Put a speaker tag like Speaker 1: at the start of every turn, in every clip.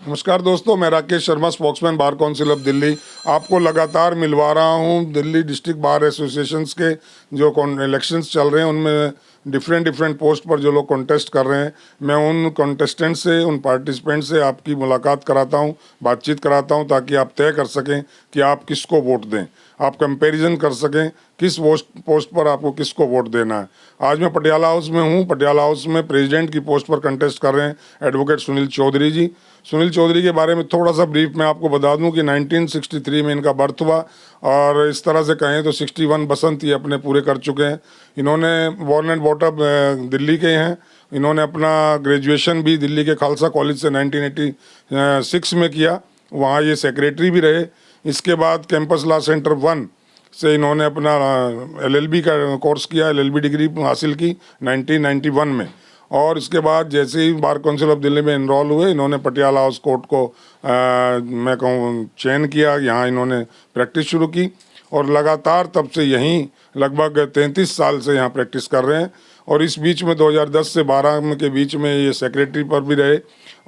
Speaker 1: नमस्कार दोस्तों, मैं Rakesh Sharma, spokesman bar council of Delhi. आपको लगातार मिलवा रहा हूं दिल्ली डिस्ट्रिक्ट बार एसोसिएशंस के जो इलेक्शंस चल रहे हैं उनमें डिफरेंट पोस्ट पर जो लोग कॉन्टेस्ट कर रहे हैं, मैं उन कॉन्टेस्टेंट से, उन पार्टिसिपेंट से आपकी मुलाकात कराता हूं, बातचीत कराता हूं, ताकि आप तय कर सकें कि आप किसको वोट दें। आप कंपैरिजन कर सकें किस पोस्ट पर आपको किसको वोट देना है। आज मैं पटियाला हाउस में हूं। पटियाला हाउस में प्रेसिडेंट की पोस्ट पर कंटेस्ट कर रहे हैं एडवोकेट सुनील चौधरी जी। सुनील चौधरी के बारे में थोड़ा सा ब्रीफ मैं आपको बता दूं कि 1963 में इनका बर्थ हुआ और इस तरह से कहें तो 61 बसंत ये अपने पूरे कर चुके हैं। इन्होंने born and brought up Delhi के हैं। इन्होंने अपना ग्रेजुएशन भी दिल्ली के खालसा कॉलेज से 1986 में किया, वहाँ ये सेक्रेटरी भी रहे। इसके बाद कैंपस लॉ सेंटर 1 से इन्होंने अपना LLB का कोर्स किया, LLB डिग्री हासिल की 1991 में। और इसके बाद जैसे ही बार काउंसिल ऑफ दिल्ली में इनरोल हुए, इन्होंने पटियाला हाउस कोर्ट को मैं कहूँ चयन किया। यहाँ इन्होंने प्रैक्टिस शुरू की और लगातार तब से यहीं लगभग 33 साल से यहाँ प्रैक्टिस कर रहे हैं। और इस बीच में 2010 से 12 के बीच में ये सेक्रेटरी पर भी रहे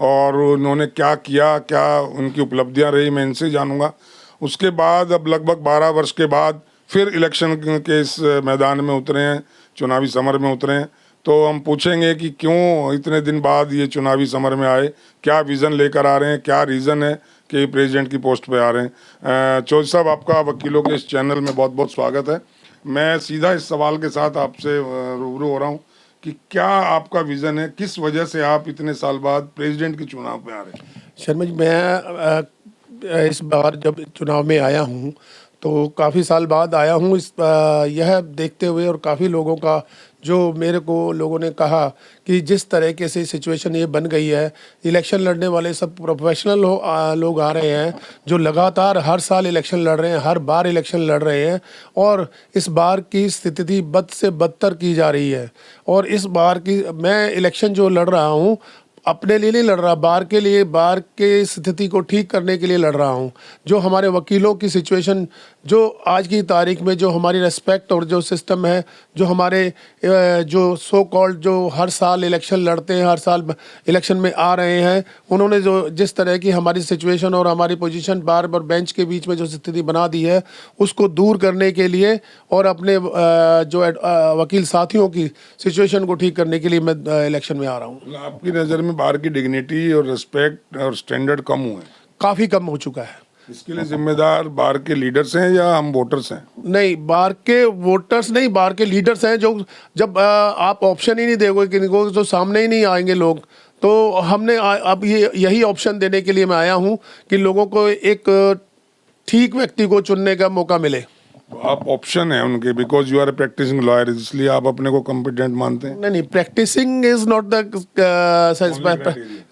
Speaker 1: और उन्होंने क्या किया, क्या उनकी उपलब्धियाँ रही, मैं इनसे जानूँगा। उसके बाद अब लगभग 12 वर्ष के बाद फिर इलेक्शन के इस मैदान में उतरे हैं, चुनावी समर में उतरे हैं। तो हम पूछेंगे कि क्यों इतने दिन बाद ये चुनावी समर में आए, क्या विज़न लेकर आ रहे हैं, क्या रीज़न है कि प्रेसिडेंट की पोस्ट पे आ रहे हैं। चौधरी साहब, आपका वकीलों के इस चैनल में बहुत बहुत स्वागत है। मैं सीधा इस सवाल के साथ आपसे रूबरू हो रहा हूँ कि क्या आपका विज़न है, किस वजह से आप इतने साल बाद प्रेसिडेंट के चुनाव में आ रहे हैं।
Speaker 2: शर्मा जी, मैं इस बार जब चुनाव में आया हूँ तो काफ़ी साल बाद आया हूँ यह देखते हुए, और काफ़ी लोगों का जो मेरे को लोगों ने कहा कि जिस तरीके से सिचुएशन ये बन गई है, इलेक्शन लड़ने वाले सब प्रोफेशनल लोग आ रहे हैं जो लगातार हर साल इलेक्शन लड़ रहे हैं, हर बार इलेक्शन लड़ रहे हैं, और इस बार की स्थिति बद से बदतर की जा रही है। और इस बार की मैं इलेक्शन जो लड़ रहा हूँ अपने लिए नहीं लड़ रहा, बार के लिए, बार के स्थिति को ठीक करने के लिए लड़ रहा हूँ। जो हमारे वकीलों की सिचुएशन, जो आज की तारीख में जो हमारी रेस्पेक्ट और जो सिस्टम है, जो हमारे जो सो कॉल्ड जो हर साल इलेक्शन लड़ते हैं, हर साल इलेक्शन में आ रहे हैं, उन्होंने जो जिस तरह की हमारी सिचुएशन और हमारी पोजीशन बार बार बेंच के बीच में जो स्थिति बना दी है, उसको दूर करने के लिए और अपने जो वकील साथियों की सिचुएशन को ठीक करने के लिए मैं इलेक्शन में आ रहा हूँ।
Speaker 1: आपकी नज़र में बार की डिग्निटी और रिस्पेक्ट और स्टैंडर्ड कम हुए हैं?
Speaker 2: काफ़ी कम हो चुका है।
Speaker 1: इसके लिए जिम्मेदार बार के लीडर्स हैं या हम वोटर्स हैं?
Speaker 2: नहीं, बार के वोटर्स नहीं, बार के लीडर्स हैं। जो जब आप ऑप्शन ही नहीं दोगे किनको, जो सामने ही नहीं आएंगे लोग, तो हमने अब यही ऑप्शन देने के लिए मैं आया हूं कि लोगों को एक ठीक व्यक्ति को चुनने का मौका मिले।
Speaker 1: आप ऑप्शन है उनके, because you are a practicing lawyer, इसलिए आप अपने को कॉम्पिटेंट मानते हैं?
Speaker 2: नहीं, प्रैक्टिसिंग इज नॉट द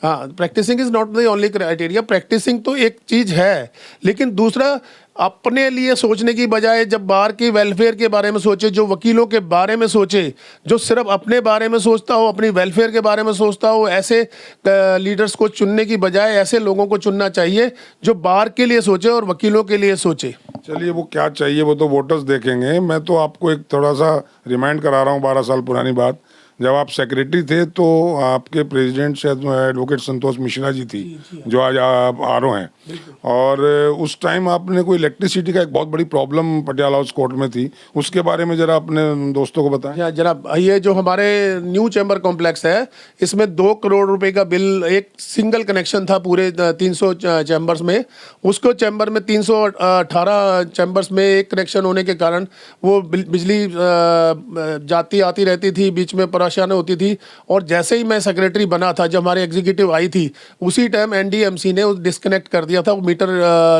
Speaker 2: हाँ, practicing is not the only criteria. Practicing तो एक चीज है, लेकिन दूसरा अपने लिए सोचने की बजाय जब बार की वेलफेयर के बारे में सोचे, जो वकीलों के बारे में सोचे, जो सिर्फ अपने बारे में सोचता हो, अपनी वेलफेयर के बारे में सोचता हो, ऐसे लीडर्स को चुनने की बजाय ऐसे लोगों को चुनना चाहिए जो बार के लिए सोचे और वकीलों के लिए सोचे।
Speaker 1: चलिए, वो क्या चाहिए वो तो वोटर्स देखेंगे। मैं तो आपको एक थोड़ा सा रिमाइंड करा रहा हूँ 12 साल पुरानी बात। जब आप सेक्रेटरी थे तो आपके प्रेसिडेंट शायद एडवोकेट संतोष मिश्रा जी थी, जो आज आप RO हैं। और उस टाइम आपने कोई इलेक्ट्रिसिटी का एक बहुत बड़ी प्रॉब्लम पटियाला हाउस कोर्ट में थी, उसके बारे में जरा अपने दोस्तों को बताएं।
Speaker 2: जनाब, ये जो हमारे न्यू चैम्बर कॉम्प्लेक्स है, इसमें 2 करोड़ रुपए का बिल, एक सिंगल कनेक्शन था पूरे 300 चैम्बर्स में। उसको चैम्बर में 318 चैम्बर्स में एक कनेक्शन होने के कारण वो बिजली जाती आती रहती थी, बीच में परेशानी होती थी। और जैसे ही मैं सेक्रेटरी बना था, जब हमारी एग्जीक्यूटिव आई थी, उसी टाइम NDMC ने डिस्कनेक्ट कर दिया था, वो मीटर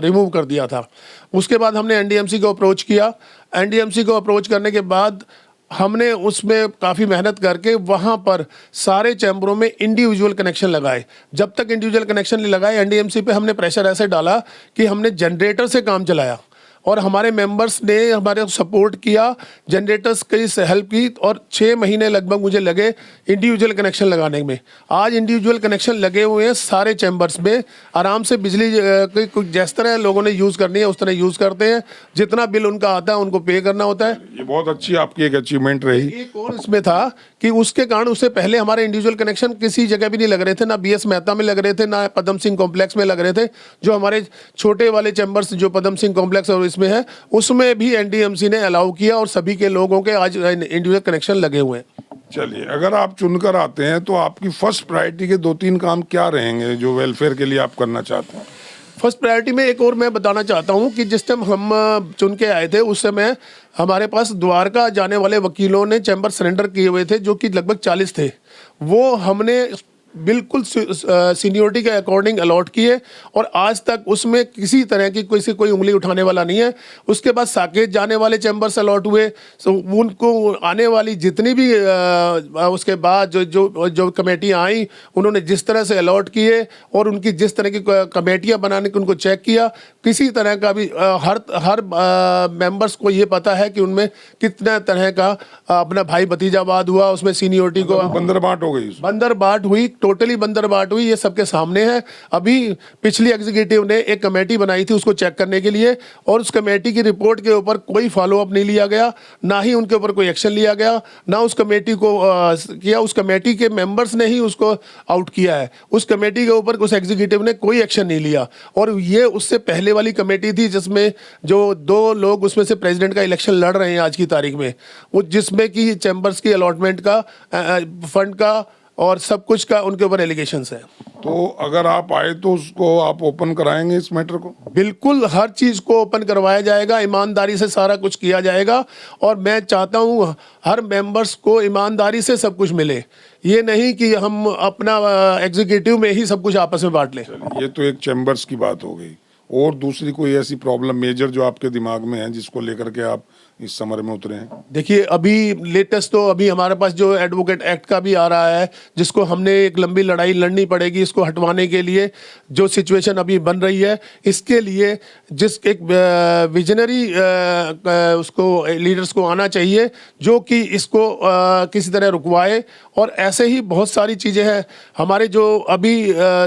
Speaker 2: रिमूव कर दिया था। उसके बाद हमने NDMC को अप्रोच किया। NDMC को अप्रोच करने के बाद हमने उसमें काफ़ी मेहनत करके वहाँ पर सारे चैम्बरों में इंडिविजुअल कनेक्शन लगाए। जब तक इंडिविजुअल कनेक्शन नहीं लगाए, NDMC पे हमने प्रेशर ऐसे डाला कि हमने जनरेटर से काम चलाया। और हमारे मेंबर्स ने हमारे सपोर्ट किया, जनरेटर्स की हेल्प की, और 6 महीने लगभग मुझे लगे इंडिविजुअल कनेक्शन लगाने में। आज इंडिविजुअल कनेक्शन लगे हुए हैं सारे चैम्बर्स में, आराम से बिजली जिस तरह लोगों ने यूज़ करनी है उस तरह यूज़ करते हैं, जितना बिल उनका आता है उनको पे करना होता है।
Speaker 1: ये बहुत अच्छी आपकी एक अचीवमेंट रही।
Speaker 2: एक और इसमें था कि उसके कारण उससे पहले हमारे इंडिविजुअल कनेक्शन किसी जगह भी नहीं लग रहे थे, ना बीएस मेहता में लग रहे थे, ना पदम सिंह कॉम्प्लेक्स में लग रहे थे। जो हमारे छोटे वाले चैम्बर्स जो पदम सिंह कॉम्प्लेक्स और इसमें है, उसमें भी एनडीएमसी ने अलाउ किया और सभी के लोगों के आज इंडिविजुअल कनेक्शन लगे हुए हैं।
Speaker 1: चलिए, अगर आप चुनकर आते हैं तो आपकी फर्स्ट प्रायोरिटी के 2-3 काम क्या रहेंगे जो वेलफेयर के लिए आप करना चाहते हैं?
Speaker 2: फर्स्ट प्रायोरिटी में एक और मैं बताना चाहता हूं कि जिस टाइम हम चुन के आए थे उस समय हमारे पास द्वारका जाने वाले वकीलों ने चैम्बर सरेंडर किए हुए थे, जो कि लगभग 40 थे। वो हमने बिल्कुल सीनियोरिटी के अकॉर्डिंग अलॉट किए और आज तक उसमें किसी तरह की कोई उंगली उठाने वाला नहीं है। उसके बाद साकेत जाने वाले चैम्बर्स अलॉट हुए, तो उनको आने वाली जितनी भी उसके बाद जो कमेटियाँ आई, उन्होंने जिस तरह से अलॉट किए और उनकी जिस तरह की कमेटियाँ बनाने की उनको चेक किया, किसी तरह का भी हर मेंबर्स को ये पता है कि उनमें कितना तरह का अपना भाई भतीजावाद हुआ, उसमें सीनियोरिटी को
Speaker 1: बंदरबाट हो गई।
Speaker 2: बंदरबाट हुई, टोटली बंदरबाट हुई, ये सबके सामने है। अभी पिछली एग्जीक्यूटिव ने एक कमेटी बनाई थी उसको चेक करने के लिए, और उस कमेटी की रिपोर्ट के ऊपर कोई फॉलोअप नहीं लिया गया, ना ही उनके ऊपर कोई एक्शन लिया गया, ना उस कमेटी को किया। उस कमेटी के मेंबर्स ने ही उसको आउट किया है। उस कमेटी के ऊपर उस एग्जीक्यूटिव ने कोई एक्शन नहीं लिया। और ये उससे पहले वाली कमेटी थी जिसमें जो 2 लोग उसमें से प्रेसिडेंट का इलेक्शन लड़ रहे हैं आज की तारीख में, वो जिसमें कि चैम्बर्स की अलॉटमेंट का फंड का और सब कुछ का उनके ऊपर एलिगेशंस है।
Speaker 1: तो अगर आप आए तो उसको आप ओपन कराएंगे इस मैटर को?
Speaker 2: बिल्कुल, हर चीज को ओपन करवाया जाएगा, ईमानदारी से सारा कुछ किया जाएगा। और मैं चाहता हूं हर मेंबर्स को ईमानदारी से सब कुछ मिले, ये नहीं कि हम अपना एग्जीक्यूटिव में ही सब कुछ आपस में बांट लें।
Speaker 1: ये तो एक चैम्बर्स की बात हो गई, और दूसरी कोई ऐसी प्रॉब्लम मेजर जो आपके दिमाग में है जिसको लेकर के आप इस समर में उतरे हैं?
Speaker 2: देखिए, अभी लेटेस्ट तो अभी हमारे पास जो एडवोकेट एक्ट का भी आ रहा है, जिसको हमने एक लंबी लड़ाई लड़नी पड़ेगी इसको हटवाने के लिए। जो सिचुएशन अभी बन रही है, इसके लिए जिस एक विजनरी उसको लीडर्स को आना चाहिए जो कि इसको किसी तरह रुकवाए। और ऐसे ही बहुत सारी चीज़ें हैं हमारे जो अभी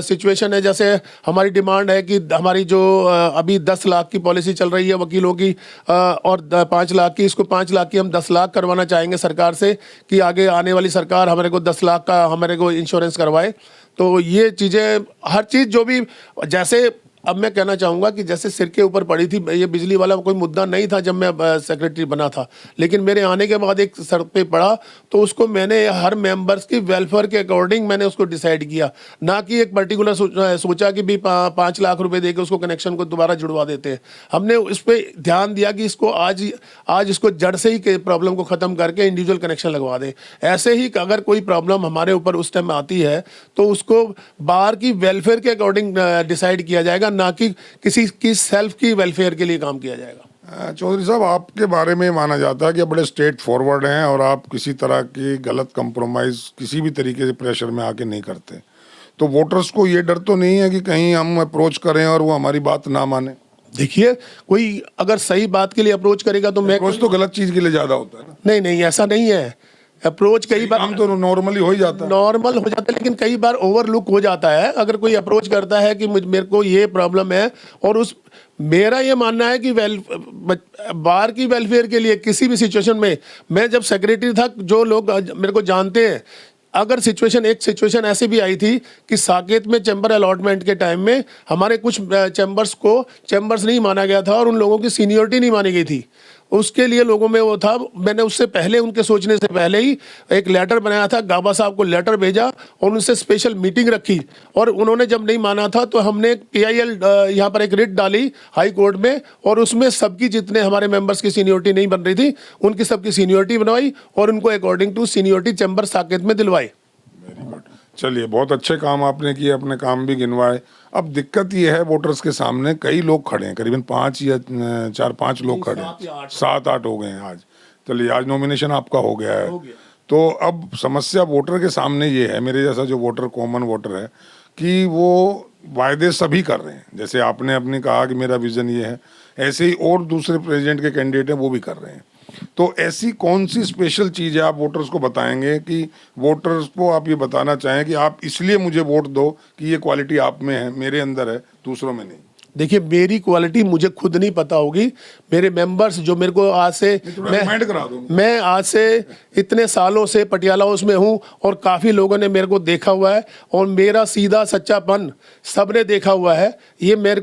Speaker 2: सिचुएशन है। जैसे हमारी डिमांड है कि हमारी जो अभी 10 लाख की पॉलिसी चल रही है वकीलों की, और 5 लाख की, इसको 5 लाख की हम 10 लाख करवाना चाहेंगे सरकार से, कि आगे आने वाली सरकार हमारे को 10 लाख का हमारे को इंश्योरेंस करवाए। तो ये चीज़ें, हर चीज़ जो भी, जैसे अब मैं कहना चाहूँगा कि जैसे सिर के ऊपर पड़ी थी, ये बिजली वाला कोई मुद्दा नहीं था जब मैं सेक्रेटरी बना था, लेकिन मेरे आने के बाद एक सर पे पड़ा, तो उसको मैंने हर मेंबर्स की वेलफेयर के अकॉर्डिंग मैंने उसको डिसाइड किया, ना कि एक पर्टिकुलर सोचा कि भी 5 लाख रुपए देके उसको कनेक्शन को दोबारा जुड़वा देते हैं। हमने उस पर ध्यान दिया कि इसको आज इसको जड़ से ही प्रॉब्लम को ख़त्म करके इंडिविजुअल कनेक्शन लगवा दें। ऐसे ही अगर कोई प्रॉब्लम हमारे ऊपर उस टाइम में आती है तो उसको बाहर की वेलफेयर के अकॉर्डिंग डिसाइड किया जाएगा, ना कि किसी की सेल्फ की वेलफेयर के लिए काम किया जाएगा।
Speaker 1: चौधरी साहब, आपके बारे में माना जाता है कि बड़े स्ट्रेट फॉरवर्ड हैं और आप किसी तरह की गलत कंप्रोमाइज किसी भी तरीके से प्रेशर में आके नहीं करते। तो वोटर्स को ये डर तो नहीं है कि कहीं हम अप्रोच करें और वो हमारी बात ना माने?
Speaker 2: देखिए, कोई अगर सही बात के लिए अप्रोच करेगा तो मैं
Speaker 1: अप्रोच तो गलत चीज के लिए ज्यादा होता है ना?
Speaker 2: नहीं, ऐसा नहीं है। अप्रोच कई बार
Speaker 1: हम तो नॉर्मली हो ही जाता है,
Speaker 2: नॉर्मल हो जाता है, लेकिन कई बार ओवरलुक हो जाता है। अगर कोई अप्रोच करता है कि मेरे को ये प्रॉब्लम है, और मेरा ये मानना है कि बार की वेलफेयर के लिए किसी भी सिचुएशन में, मैं जब सेक्रेटरी था, जो लोग मेरे को जानते हैं, अगर एक सिचुएशन ऐसी भी आई थी कि साकेत में चैम्बर अलॉटमेंट के टाइम में हमारे कुछ चैम्बर्स को चैम्बर्स नहीं माना गया था और उन लोगों की सीनियरिटी नहीं मानी गई थी। उसके लिए लोगों में वो था, मैंने उससे पहले, उनके सोचने से पहले ही एक लेटर बनाया था, गाबा साहब को लेटर भेजा और उनसे स्पेशल मीटिंग रखी, और उन्होंने जब नहीं माना था तो हमने PIL यहाँ पर एक रिट डाली हाई कोर्ट में, और उसमें सबकी, जितने हमारे मेंबर्स की सीनियरिटी नहीं बन रही थी, उनकी सबकी सीनियरिटी बनवाई और उनको according to seniority chamber Saket में दिलवाई।
Speaker 1: Very good. चलिए, बहुत अच्छे काम आपने किए, अपने काम भी गिनवाए। अब दिक्कत ये है, वोटर्स के सामने कई लोग खड़े हैं, करीबन 5 या 4-5 लोग खड़े हैं, 7-8 हो गए हैं आज। चलिए, आज नॉमिनेशन आपका हो गया है, तो अब समस्या वोटर के सामने ये है, मेरे जैसा जो वोटर, कॉमन वोटर है, कि वो वायदे सभी कर रहे हैं, जैसे आपने अपने कहा कि मेरा विजन ये है, ऐसे ही और दूसरे प्रेसिडेंट के कैंडिडेट हैं वो भी कर रहे हैं। तो ऐसी कौन सी स्पेशल चीज़ है आप वोटर्स को बताएंगे कि वोटर्स को आप ये बताना चाहें कि आप इसलिए मुझे वोट दो कि ये क्वालिटी आप में है, मेरे अंदर है, दूसरों में नहीं?
Speaker 2: देखिए, मेरी क्वालिटी मुझे खुद नहीं पता होगी, मेरे मेंबर्स जो मेरे को आज से
Speaker 1: रिमाइंड करा दो।
Speaker 2: मैं आज से इतने सालों से पटियाला हाउस में हूँ और काफ़ी लोगों ने मेरे को देखा हुआ है और मेरा सीधा सच्चापन सबने देखा हुआ है। ये मेरे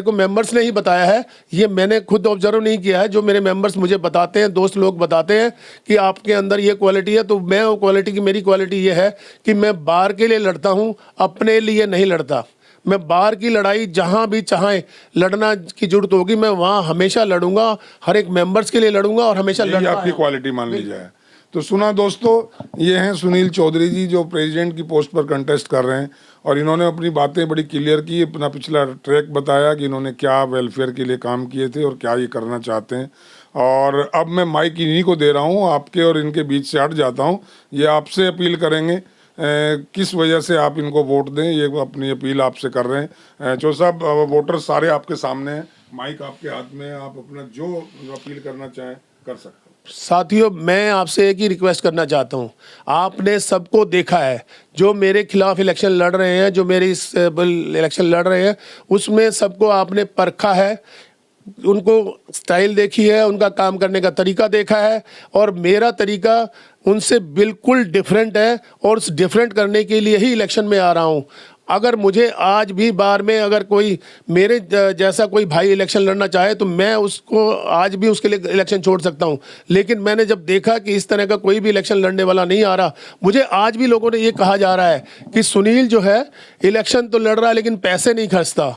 Speaker 2: को मेंबर्स ने ही बताया है, ये मैंने खुद ऑब्जर्व नहीं किया है। जो मेरे मेंबर्स मुझे बताते हैं, दोस्त लोग बताते हैं कि आपके अंदर ये क्वालिटी है, तो मैं वो क्वालिटी की मेरी क्वालिटी ये है कि मैं बाहर के लिए लड़ता हूँ, अपने लिए नहीं लड़ता। मैं बाहर की लड़ाई जहां भी चाहे लड़ना की जरूरत होगी, मैं वहां हमेशा लड़ूंगा, हर एक मेंबर्स के लिए लड़ूंगा और हमेशा
Speaker 1: यही
Speaker 2: लड़ता
Speaker 1: आपकी
Speaker 2: है।
Speaker 1: क्वालिटी मान ली जाए। तो सुना दोस्तों, ये हैं सुनील चौधरी जी जो प्रेसिडेंट की पोस्ट पर कंटेस्ट कर रहे हैं और इन्होंने अपनी बातें बड़ी क्लियर की, अपना पिछला ट्रैक बताया कि इन्होंने क्या वेलफेयर के लिए काम किए थे और क्या ये करना चाहते हैं। और अब मैं माइक इन्हीं को दे रहा हूँ, आपके और इनके बीच से हट जाता हूँ। ये आपसे अपील करेंगे किस वजह से आप इनको वोट दें, ये अपनी अपील आपसे कर रहे हैं। चौधरी साहब, वोटर सारे आपके सामने हैं, माइक आपके हाथ में है, आप अपना जो अपील करना चाहें कर सकते हैं।
Speaker 2: साथियों, मैं आपसे एक ही रिक्वेस्ट करना चाहता हूं, आपने सबको देखा है जो मेरे खिलाफ इलेक्शन लड़ रहे हैं, जो मेरे इस इलेक्शन लड़ रहे हैं, उसमें सबको आपने परखा है, उनको स्टाइल देखी है, उनका काम करने का तरीका देखा है और मेरा तरीका उनसे बिल्कुल डिफरेंट है और उस डिफरेंट करने के लिए ही इलेक्शन में आ रहा हूं। अगर मुझे आज भी बार में अगर कोई मेरे जैसा कोई भाई इलेक्शन लड़ना चाहे तो मैं उसको आज भी उसके लिए इलेक्शन छोड़ सकता हूं, लेकिन मैंने जब देखा कि इस तरह का कोई भी इलेक्शन लड़ने वाला नहीं आ रहा, मुझे आज भी लोगों ने ये कहा जा रहा है कि सुनील जो है इलेक्शन तो लड़ रहा है लेकिन पैसे नहीं खर्चता।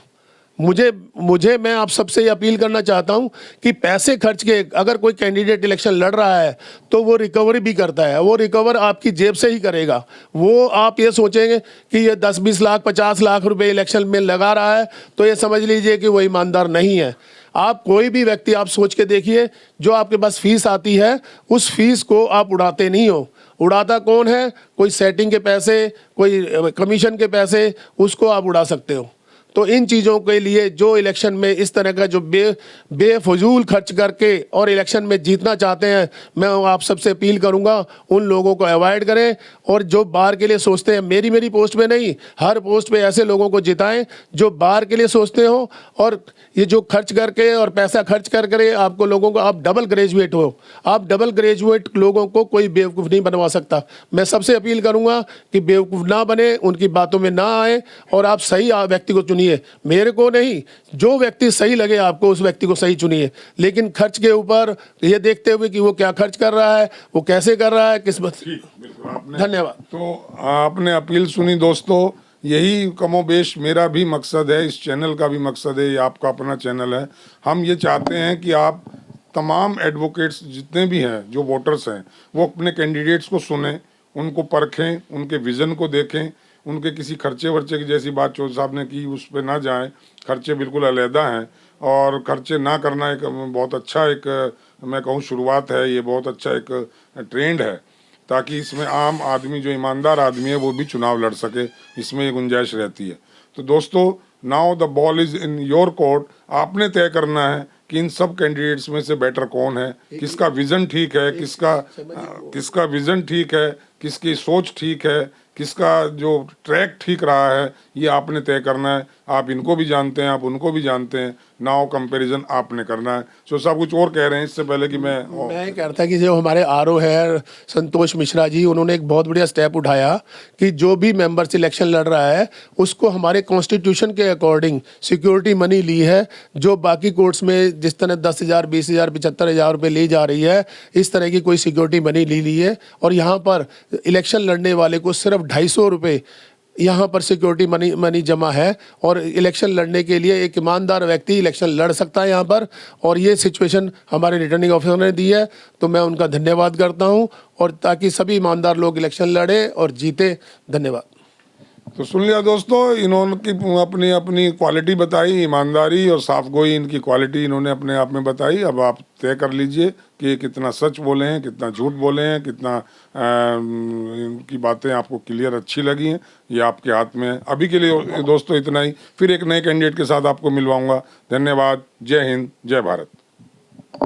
Speaker 2: मुझे मैं आप सबसे ये अपील करना चाहता हूं कि पैसे खर्च के अगर कोई कैंडिडेट इलेक्शन लड़ रहा है तो वो रिकवरी भी करता है, वो रिकवर आपकी जेब से ही करेगा। वो आप ये सोचेंगे कि ये 10-20 लाख 50 लाख रुपए इलेक्शन में लगा रहा है तो ये समझ लीजिए कि वो ईमानदार नहीं है। आप कोई भी व्यक्ति आप सोच के देखिए, जो आपके पास फीस आती है उस फीस को आप उड़ाते नहीं हो। उड़ाता कौन है? कोई सेटिंग के पैसे, कोई कमीशन के पैसे, उसको आप उड़ा सकते हो। तो इन चीज़ों के लिए जो इलेक्शन में इस तरह का जो बेफजूल खर्च करके और इलेक्शन में जीतना चाहते हैं, मैं आप सबसे अपील करूंगा उन लोगों को अवॉइड करें और जो बाहर के लिए सोचते हैं, मेरी पोस्ट पे नहीं, हर पोस्ट पे ऐसे लोगों को जिताएं जो बाहर के लिए सोचते हो। और ये जो खर्च करके और पैसा खर्च करके आपको लोगों को, आप डबल ग्रेजुएट हो, आप डबल ग्रेजुएट लोगों को कोई बेवकूफ़ नहीं बनवा सकता। मैं सबसे अपील करूंगा कि बेवकूफ़ ना बने, उनकी बातों में ना आए और आप सही व्यक्ति को चुनिए। मेरे को नहीं, जो व्यक्ति सही लगे आपको उस व्यक्ति को सही चुनिए, लेकिन खर्च के ऊपर ये देखते हुए कि वो क्या खर्च कर रहा है, वो कैसे कर रहा है, किस्मत। धन्यवाद।
Speaker 1: तो आपने अपील सुनी दोस्तों, यही कमोबेश मेरा भी मकसद है, इस चैनल का भी मकसद है, ये आपका अपना चैनल है। हम ये चाहते हैं कि आप तमाम एडवोकेट्स जितने भी हैं, जो वोटर्स हैं, वो अपने कैंडिडेट्स को सुने, उनको परखें, उनके विज़न को देखें, उनके किसी खर्चे वर्चे की जैसी बात चौधरी साहब ने की उस पर ना जाएं। खर्चे बिल्कुल अलहदा हैं और खर्चे ना करना एक बहुत अच्छा एक मैं कहूँ शुरुआत है, ये बहुत अच्छा एक ट्रेंड है, ताकि इसमें आम आदमी जो ईमानदार आदमी है वो भी चुनाव लड़ सके, इसमें ये गुंजाइश रहती है। तो दोस्तों, now the ball is in your court. आपने तय करना है कि इन सब कैंडिडेट्स में से बेटर कौन है, किसका विज़न ठीक है, किसका विज़न ठीक है, किसकी सोच ठीक है, किसका जो ट्रैक ठीक रहा है, ये आपने तय करना है। आप इनको भी जानते हैं, आप उनको भी जानते हैं, नाउ कंपैरिजन आपने करना है। सो साहब कुछ और कह रहे हैं इससे पहले कि मैं
Speaker 2: कह रहा था कि जो हमारे आरओ है संतोष मिश्रा जी, उन्होंने एक बहुत बढ़िया स्टेप उठाया कि जो भी मेंबर सिलेक्शन लड़ रहा है उसको हमारे कॉन्स्टिट्यूशन के अकॉर्डिंग सिक्योरिटी मनी ली है, जो बाकी कोर्ट्स में जिस तरह 10,000 20,000 75,000 रुपये ली जा रही है, इस तरह की कोई सिक्योरिटी मनी ली है। और यहाँ पर इलेक्शन लड़ने वाले को सिर्फ 250 रुपये यहाँ पर सिक्योरिटी मनी जमा है और इलेक्शन लड़ने के लिए एक ईमानदार व्यक्ति इलेक्शन लड़ सकता है यहाँ पर। और ये सिचुएशन हमारे रिटर्निंग ऑफिसर ने दी है, तो मैं उनका धन्यवाद करता हूँ, और ताकि सभी ईमानदार लोग इलेक्शन लड़े और जीते। धन्यवाद।
Speaker 1: तो सुन लिया दोस्तों, इन्होंने की अपनी अपनी क्वालिटी बताई, ईमानदारी और साफगोई इनकी क्वालिटी इन्होंने अपने आप में बताई। अब आप तय कर लीजिए कि ये कितना सच बोले हैं, कितना झूठ बोले हैं, कितना इनकी बातें आपको क्लियर अच्छी लगी हैं, ये आपके हाथ में है। अभी के लिए दोस्तों इतना ही, फिर एक नए कैंडिडेट के साथ आपको मिलवाऊंगा। धन्यवाद। जय हिंद, जय भारत।